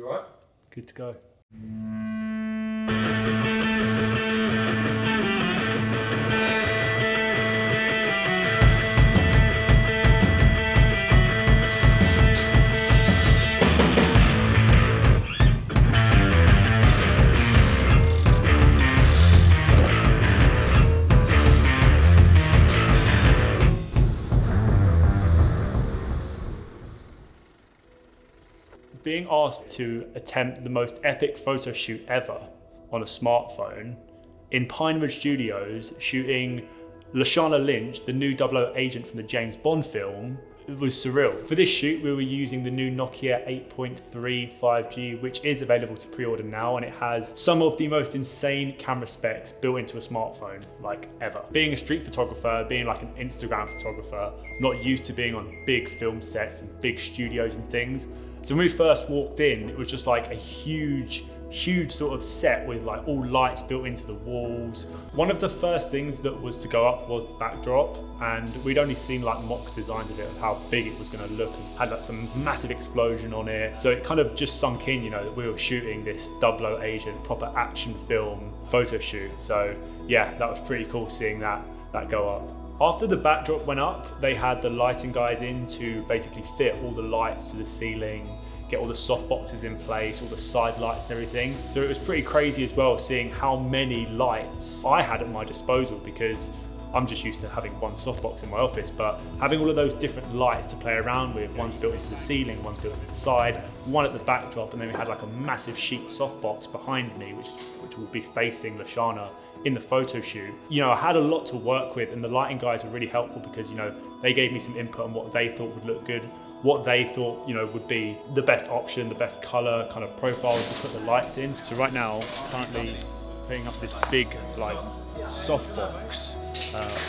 You alright? Good to go. Being asked to attempt the most epic photo shoot ever on a smartphone in Pinewood Studios, shooting Lashana Lynch, the new 00 agent from the James Bond film, it was surreal. For this shoot, we were using the new Nokia 8.3 5G, which is available to pre-order now, and it has some of the most insane camera specs built into a smartphone, like ever. Being a street photographer, being like an Instagram photographer, not used to being on big film sets and big studios and things. So when we first walked in, it was just like a huge sort of set with like all lights built into the walls. One of the first things that was to go up was the backdrop, and we'd only seen like mock designs of it, of how big it was going to look, and had like some massive explosion on it. So it kind of just sunk in, you know, that we were shooting this 00 agent, proper action film photo shoot. So yeah, that was pretty cool seeing that go up. After the backdrop went up, they had the lighting guys in to basically fit all the lights to the ceiling, get all the soft boxes in place, all the side lights and everything. So it was pretty crazy as well, seeing how many lights I had at my disposal, because I'm just used to having one softbox in my office, but having all of those different lights to play around with, one's built into the ceiling, one's built to the side, one at the backdrop, and then we had like a massive sheet softbox behind me, which will be facing Lashana in the photo shoot. You know, I had a lot to work with, and the lighting guys were really helpful because, you know, they gave me some input on what they thought would look good, what they thought, you know, would be the best option, the best color kind of profiles to put the lights in. So right now, currently putting up this big like softbox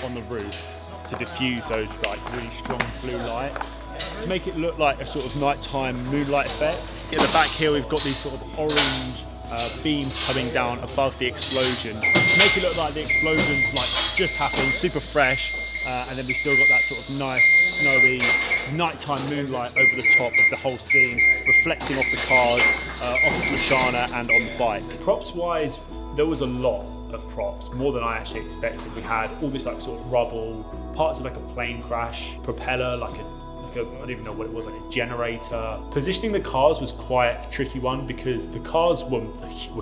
on the roof to diffuse those like really strong blue lights to make it look like a sort of nighttime moonlight effect. At the back here, we've got these sort of orange beams coming down above the explosion to make it look like the explosion's like just happened, super fresh, and then we've still got that sort of nice snowy nighttime moonlight over the top of the whole scene, reflecting off the cars, off of Lashana and on the bike. Props wise, there was a lot of props, more than I actually expected. We had all this like sort of rubble, parts of like a plane crash, propeller, like a I don't even know what it was, like a generator. Positioning the cars was quite a tricky one because the cars were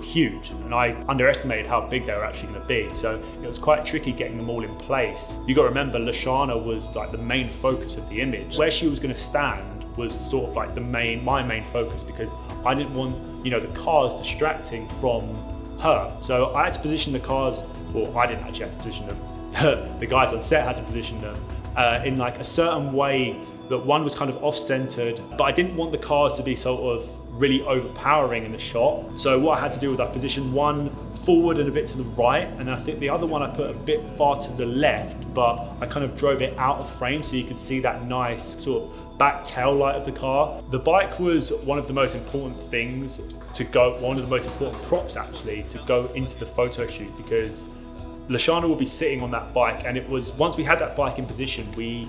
huge, and I underestimated how big they were actually going to be. So it was quite tricky getting them all in place. You got to remember, Lashana was like the main focus of the image. Where she was going to stand was sort of like my main focus, because I didn't want, you know, the cars distracting from her. So I had to position the cars, well, I didn't actually have to position them. The guys on set had to position them in like a certain way that one was kind of off-centered, but I didn't want the cars to be sort of really overpowering in the shot. So what I had to do was I positioned one forward and a bit to the right, and I think the other one I put a bit far to the left, but I kind of drove it out of frame so you could see that nice sort of back tail light of the car. The bike was one of the most important things to go, one of the most important props actually to go into the photo shoot, because Lashana will be sitting on that bike, and it was, once we had that bike in position, we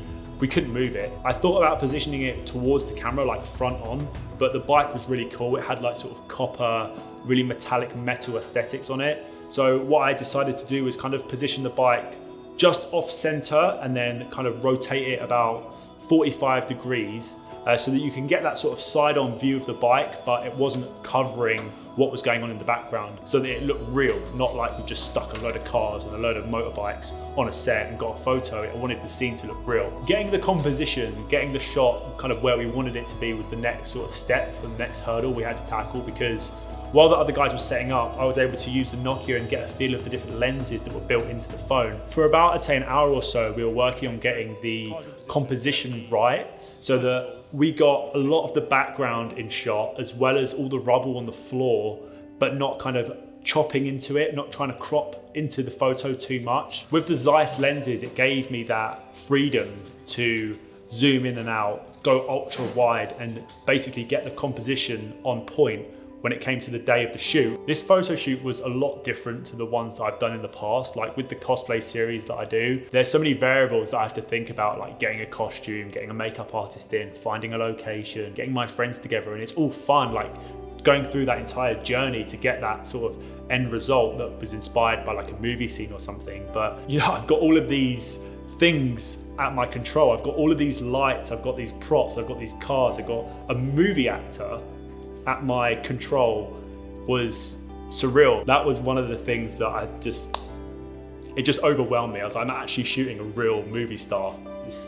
couldn't move it. I thought about positioning it towards the camera, like front on, but the bike was really cool. It had like sort of copper, really metallic metal aesthetics on it. So what I decided to do was kind of position the bike just off center and then kind of rotate it about 45 degrees so that you can get that sort of side-on view of the bike, but it wasn't covering what was going on in the background, so that it looked real, not like we've just stuck a load of cars and a load of motorbikes on a set and got a photo. I wanted the scene to look real. Getting the composition, getting the shot kind of where we wanted it to be was the next sort of step, the next hurdle we had to tackle, because while the other guys were setting up, I was able to use the Nokia and get a feel of the different lenses that were built into the phone. For about, I'd say, an hour or so, we were working on getting the composition right, so that we got a lot of the background in shot, as well as all the rubble on the floor, but not kind of chopping into it, not trying to crop into the photo too much. With the Zeiss lenses, it gave me that freedom to zoom in and out, go ultra wide, and basically get the composition on point when it came to the day of the shoot. This photo shoot was a lot different to the ones that I've done in the past. Like with the cosplay series that I do, there's so many variables that I have to think about, like getting a costume, getting a makeup artist in, finding a location, getting my friends together, and it's all fun, like going through that entire journey to get that sort of end result that was inspired by like a movie scene or something. But you know, I've got all of these things at my control. I've got all of these lights, I've got these props, I've got these cars, I've got a movie actor at my control. Was surreal. That was one of the things that it just overwhelmed me. I was like, I'm actually shooting a real movie star.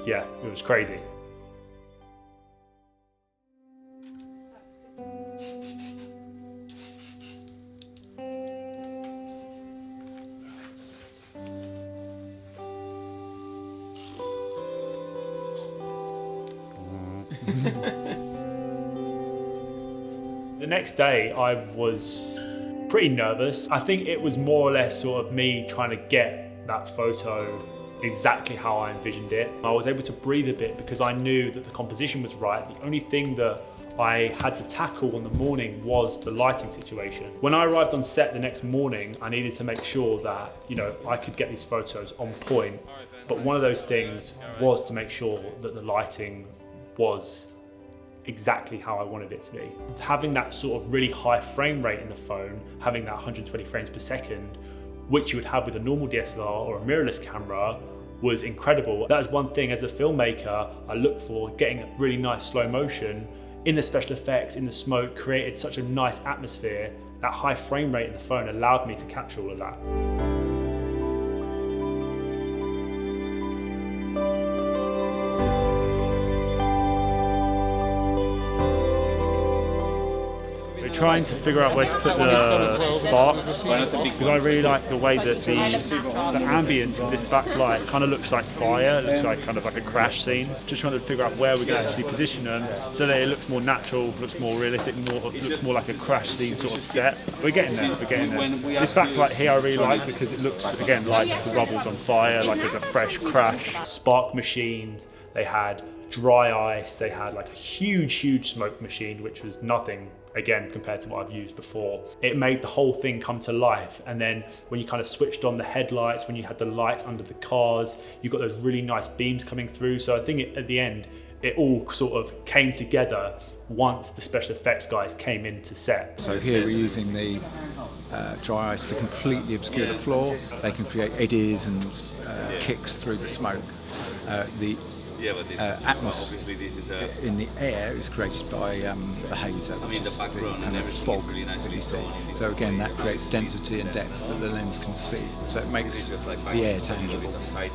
Yeah, it was crazy. The next day I was pretty nervous. I think it was more or less sort of me trying to get that photo exactly how I envisioned it. I was able to breathe a bit because I knew that the composition was right. The only thing that I had to tackle in the morning was the lighting situation. When I arrived on set the next morning, I needed to make sure that, you know, I could get these photos on point. But one of those things was to make sure that the lighting was exactly how I wanted it to be. Having that sort of really high frame rate in the phone, having that 120 frames per second, which you would have with a normal DSLR or a mirrorless camera, was incredible. That is one thing as a filmmaker I look for, getting really nice slow motion in the special effects, in the smoke, created such a nice atmosphere. That high frame rate in the phone allowed me to capture all of that. Trying to figure out where to put the sparks, because I really like the way that the ambience of this backlight kind of looks like fire. It looks like kind of like a crash scene. Just trying to figure out where we can actually position them so that it looks more natural, looks more realistic, looks more like a crash scene sort of set. We're getting there, we're getting there. This backlight here I really like because it looks, again, like the rubble's on fire, like there's a fresh crash. Spark machines, they had dry ice, they had like a huge smoke machine, which was nothing again compared to what I've used before. It made the whole thing come to life. And then when you kind of switched on the headlights, when you had the lights under the cars, you got those really nice beams coming through. So I think at the end, it all sort of came together once the special effects guys came into set. So here we're using the dry ice to completely obscure the floor. They can create eddies and kicks through the smoke. The atmosphere in the air is created by the hazer, which is the kind of fog that you see. So again, that creates density and depth that the lens can see. So it makes the air tangible.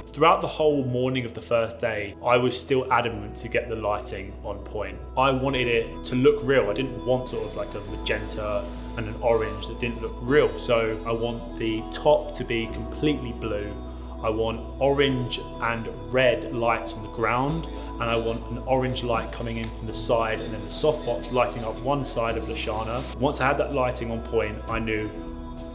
Throughout the whole morning of the first day, I was still adamant to get the lighting on point. I wanted it to look real. I didn't want sort of like a magenta and an orange that didn't look real. So I want the top to be completely blue. I want orange and red lights on the ground, and I want an orange light coming in from the side, and then the softbox lighting up one side of Lashana. Once I had that lighting on point, I knew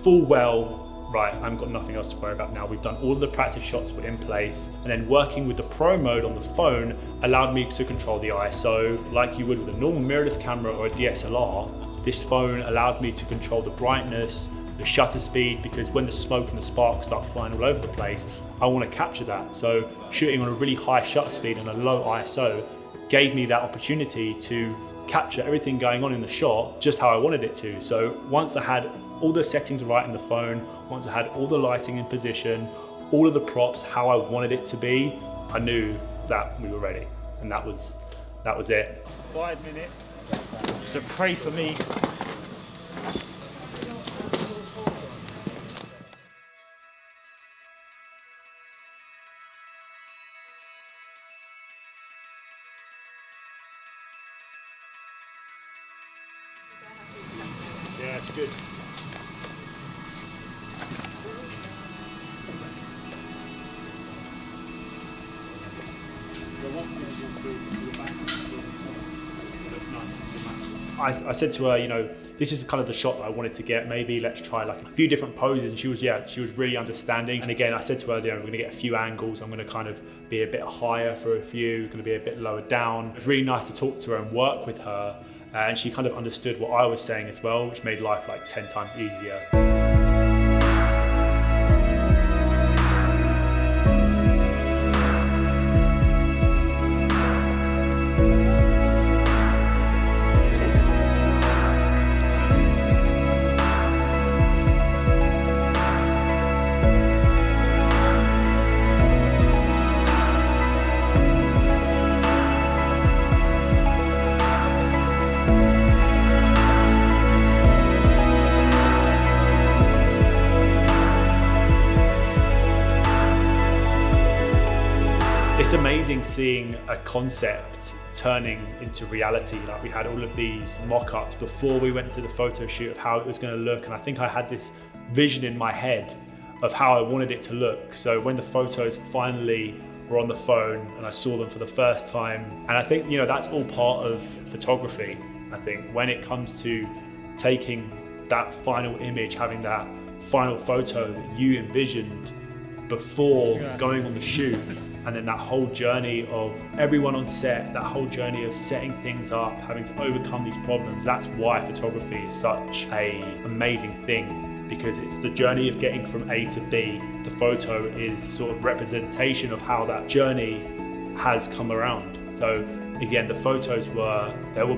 full well, right, I've got nothing else to worry about now. We've done all of the practice shots were in place, and then working with the pro mode on the phone allowed me to control the ISO like you would with a normal mirrorless camera or a DSLR. This phone allowed me to control the brightness, the shutter speed, because when the smoke and the sparks start flying all over the place, I want to capture that. So shooting on a really high shutter speed and a low ISO gave me that opportunity to capture everything going on in the shot just how I wanted it to. So once I had all the settings right in the phone, once I had all the lighting in position, all of the props how I wanted it to be, I knew that we were ready, and that was it. 5 minutes, so pray for me. Yeah, it's good. I said to her, you know, this is kind of the shot that I wanted to get. Maybe let's try like a few different poses. And she was really understanding. And again, I said to her, you know, we're going to get a few angles. I'm going to kind of be a bit higher for a few, going to be a bit lower down. It was really nice to talk to her and work with her. And she kind of understood what I was saying as well, which made life like 10 times easier. It's amazing seeing a concept turning into reality. Like, we had all of these mock-ups before we went to the photo shoot of how it was going to look, and I think I had this vision in my head of how I wanted it to look. So when the photos finally were on the phone and I saw them for the first time, and I think, you know, that's all part of photography. I think when it comes to taking that final image, having that final photo that you envisioned before going on the shoot, and then that whole journey of everyone on set, that whole journey of setting things up, having to overcome these problems. That's why photography is such an amazing thing, because it's the journey of getting from A to B. The photo is sort of representation of how that journey has come around. So again, the photos were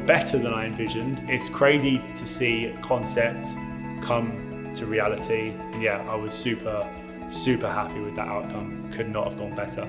better than I envisioned. It's crazy to see concept come to reality. And yeah, I was super happy with that outcome. Could not have gone better.